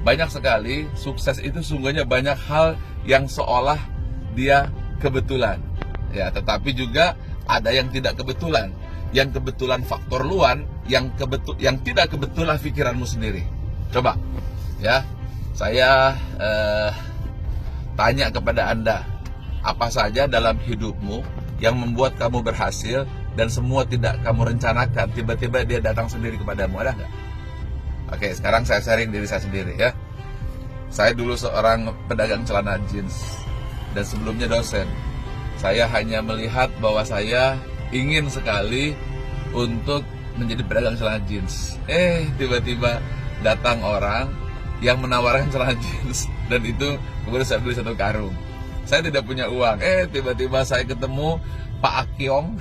banyak sekali sukses itu sungguhnya banyak hal yang seolah dia kebetulan. Ya, tetapi juga ada yang tidak kebetulan. Yang kebetulan faktor luar, yang tidak kebetulan pikiranmu sendiri. Coba, ya, saya tanya kepada Anda, apa saja dalam hidupmu yang membuat kamu berhasil dan semua tidak kamu rencanakan, tiba-tiba dia datang sendiri kepadamu, ada nggak? Oke, sekarang saya sharing diri saya sendiri ya. Saya dulu seorang pedagang celana jeans dan sebelumnya dosen. Saya hanya melihat bahwa saya ingin sekali untuk menjadi pedagang celana jeans. Tiba-tiba datang orang yang menawarkan celana jeans dan itu kemudian saya beli 1 karung. Saya tidak punya uang. Tiba-tiba saya ketemu Pak Akyong,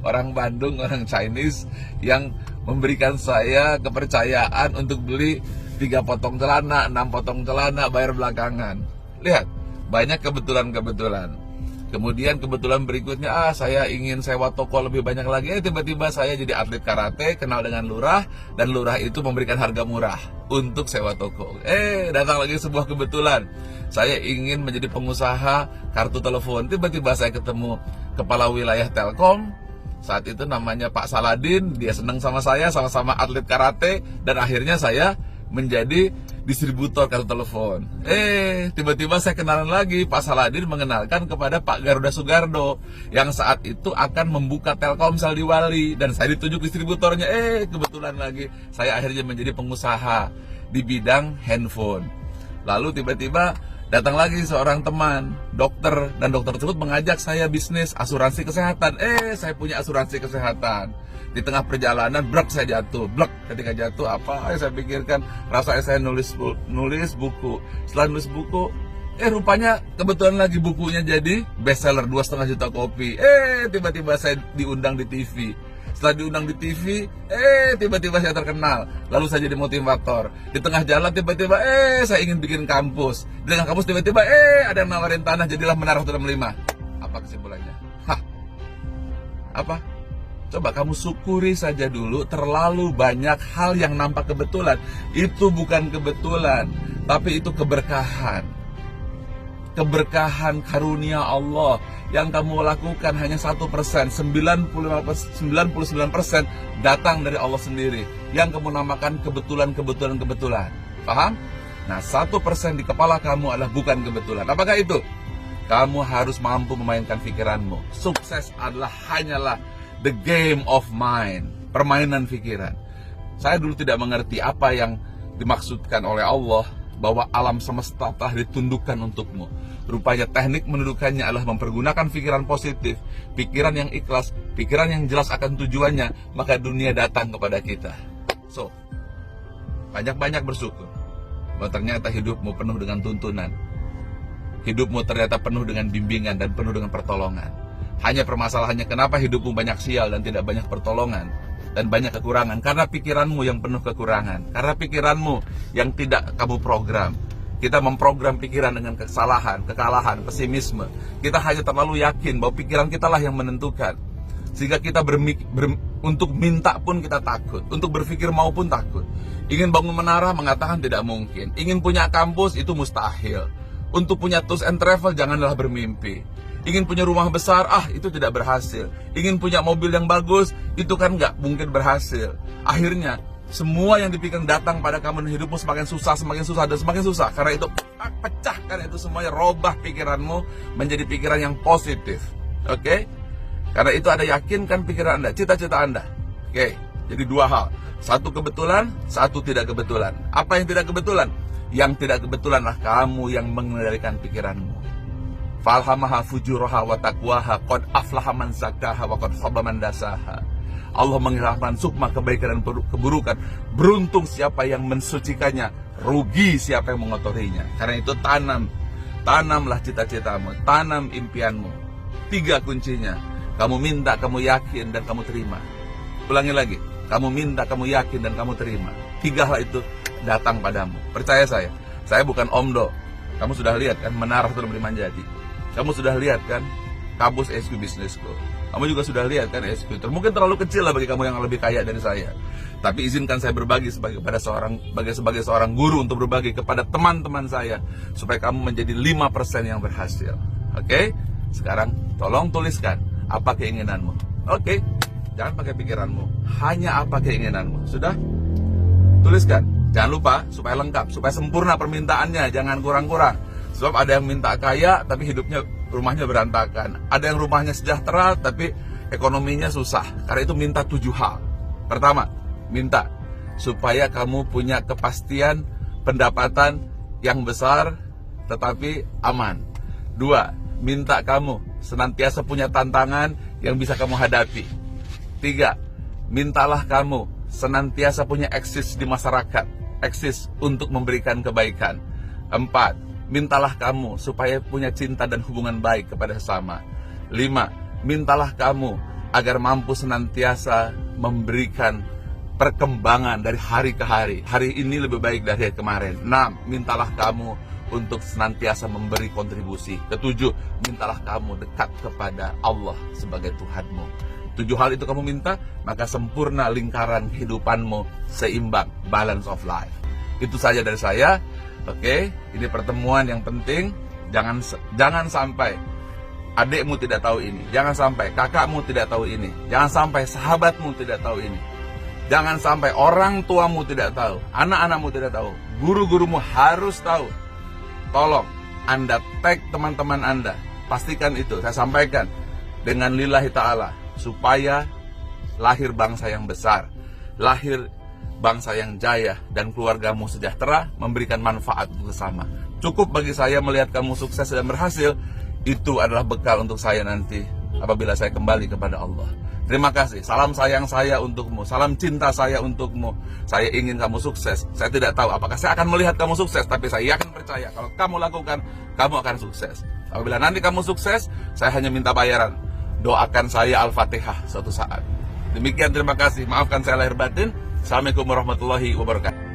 orang Bandung, orang Chinese yang memberikan saya kepercayaan untuk beli 3 potong celana, 6 potong celana, bayar belakangan. Lihat, banyak kebetulan-kebetulan. Kemudian kebetulan berikutnya, saya ingin sewa toko lebih banyak lagi. Tiba-tiba saya jadi atlet karate, kenal dengan lurah, dan lurah itu memberikan harga murah untuk sewa toko. Datang lagi sebuah kebetulan. Saya ingin menjadi pengusaha kartu telepon. Tiba-tiba saya ketemu kepala wilayah Telkom. Saat itu namanya Pak Saladin, dia senang sama saya, sama-sama atlet karate, dan akhirnya saya menjadi distributor kartu telepon. Tiba-tiba saya kenalan lagi, Pak Saladin mengenalkan kepada Pak Garuda Sugardo yang saat itu akan membuka Telkomsel di Wali dan saya ditunjuk distributornya. Kebetulan lagi saya akhirnya menjadi pengusaha di bidang handphone. Lalu tiba-tiba datang lagi seorang teman, dokter, dan dokter tersebut mengajak saya bisnis asuransi kesehatan. Saya punya asuransi kesehatan. Di tengah perjalanan, saya jatuh. Ketika jatuh, apa yang saya pikirkan? Rasanya saya nulis buku. Setelah nulis buku, rupanya kebetulan lagi bukunya jadi bestseller 2,5 juta kopi. Tiba-tiba saya diundang di TV. Setelah diundang di TV, tiba-tiba saya terkenal. Lalu saya jadi motivator. Di tengah jalan tiba-tiba, saya ingin bikin kampus. Di tengah kampus tiba-tiba, ada yang nawarin tanah, jadilah Menara Hotel 5. Apa kesimpulannya? Apa? Coba kamu syukuri saja dulu. Terlalu banyak hal yang nampak kebetulan. Itu bukan kebetulan, tapi itu keberkahan. Keberkahan karunia Allah yang kamu lakukan hanya 1%, 99% datang dari Allah sendiri yang kamu namakan kebetulan. Paham? Nah, 1% di kepala kamu adalah bukan kebetulan. Apakah itu? Kamu harus mampu memainkan pikiranmu. Sukses hanyalah the game of mind, permainan pikiran. Saya dulu tidak mengerti apa yang dimaksudkan oleh Allah bahwa alam semesta telah ditundukkan untukmu. Rupanya teknik mendudukannya adalah mempergunakan pikiran positif, pikiran yang ikhlas, pikiran yang jelas akan tujuannya, maka dunia datang kepada kita. So, banyak-banyak bersyukur bahwa ternyata hidupmu penuh dengan tuntunan. Hidupmu ternyata penuh dengan bimbingan dan penuh dengan pertolongan. Hanya permasalahannya kenapa hidupmu banyak sial dan tidak banyak pertolongan dan banyak kekurangan? Karena pikiranmu yang penuh kekurangan. Karena pikiranmu yang tidak kamu program. Kita memprogram pikiran dengan kesalahan, kekalahan, pesimisme. Kita hanya terlalu yakin bahwa pikiran kita lah yang menentukan. Sehingga kita untuk minta pun kita takut. Untuk berpikir maupun takut. Ingin bangun menara mengatakan tidak mungkin. Ingin punya kampus itu mustahil. Untuk punya tours and travel janganlah bermimpi. Ingin punya rumah besar, itu tidak berhasil. Ingin punya mobil yang bagus, itu kan nggak mungkin berhasil. Akhirnya, semua yang dipikirkan datang pada kamu dan hidupmu semakin susah, dan semakin susah. Karena itu, pecahkan itu semuanya, robah pikiranmu menjadi pikiran yang positif. Oke? Karena itu ada yakinkan pikiran Anda, cita-cita Anda. Oke? Jadi 2 hal. 1 kebetulan, 1 tidak kebetulan. Apa yang tidak kebetulan? Yang tidak kebetulanlah kamu yang mengendalikan pikiranmu. Falhamaha fujuraha wa taqwaha qad aflaha man zakkaha wa qad khaba man dasaha. Allah menghilangkan sukma kebaikan dan keburukan. Beruntung siapa yang mensucikannya, rugi siapa yang mengotorinya. Karena itu tanamlah cita-citamu, tanam impianmu. 3 kuncinya. Kamu minta, kamu yakin, dan kamu terima. Ulangi lagi. Kamu minta, kamu yakin, dan kamu terima. 3 hal itu datang padamu. Percaya saya bukan omdo. Kamu sudah lihat kan Menara Hotel 5 jadi. Kamu sudah lihat kan kampus SQ Business School. Kamu juga sudah lihat kan SQ. Mungkin terlalu kecil lah bagi kamu yang lebih kaya dari saya. Tapi izinkan saya berbagi sebagai seorang guru untuk berbagi kepada teman-teman saya supaya kamu menjadi 5% yang berhasil. Oke? Sekarang tolong tuliskan apa keinginanmu. Oke? Jangan pakai pikiranmu, hanya apa keinginanmu. Sudah? Tuliskan. Jangan lupa supaya lengkap, supaya sempurna permintaannya, jangan kurang-kurang. Sebab ada yang minta kaya tapi rumahnya berantakan. Ada yang rumahnya sejahtera tapi ekonominya susah. Karena itu minta 7 hal. Pertama, minta supaya kamu punya kepastian pendapatan yang besar tetapi aman. 2, minta kamu senantiasa punya tantangan yang bisa kamu hadapi. 3, mintalah kamu senantiasa punya eksis di masyarakat, eksis untuk memberikan kebaikan. 4, mintalah kamu supaya punya cinta dan hubungan baik kepada sesama. 5, mintalah kamu agar mampu senantiasa memberikan perkembangan dari hari ke hari. Hari ini lebih baik dari hari kemarin. 6, mintalah kamu untuk senantiasa memberi kontribusi. 7, mintalah kamu dekat kepada Allah sebagai Tuhanmu. 7 hal itu kamu minta, maka sempurna lingkaran kehidupanmu, seimbang, balance of life. Itu saja dari saya. Oke, ini pertemuan yang penting. Jangan sampai adikmu tidak tahu ini. Jangan sampai kakakmu tidak tahu ini. Jangan sampai sahabatmu tidak tahu ini. Jangan sampai orang tuamu tidak tahu, anak-anakmu tidak tahu, guru-gurumu harus tahu. Tolong Anda tag teman-teman Anda, pastikan itu. Saya sampaikan dengan lillahi ta'ala, supaya lahir bangsa yang besar, lahir bangsa yang jaya, dan keluargamu sejahtera, memberikan manfaat untuk sesama. Cukup bagi saya melihat kamu sukses dan berhasil. Itu adalah bekal untuk saya nanti apabila saya kembali kepada Allah. Terima kasih, salam sayang saya untukmu, salam cinta saya untukmu. Saya ingin kamu sukses. Saya tidak tahu apakah saya akan melihat kamu sukses, tapi saya yakin percaya kalau kamu lakukan, kamu akan sukses. Apabila nanti kamu sukses, saya hanya minta bayaran. Doakan saya Al-Fatihah suatu saat. Demikian, terima kasih. Maafkan saya lahir batin. Assalamualaikum warahmatullahi wabarakatuh.